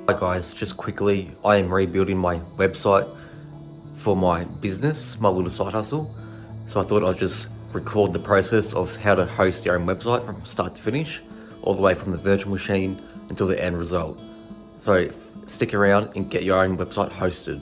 Hi guys, just quickly, I am rebuilding my website for my business, my little side hustle. So I thought I'd just record the process of how to host your own website from start to finish, all the way from the virtual machine until the end result. So stick around and get your own website hosted.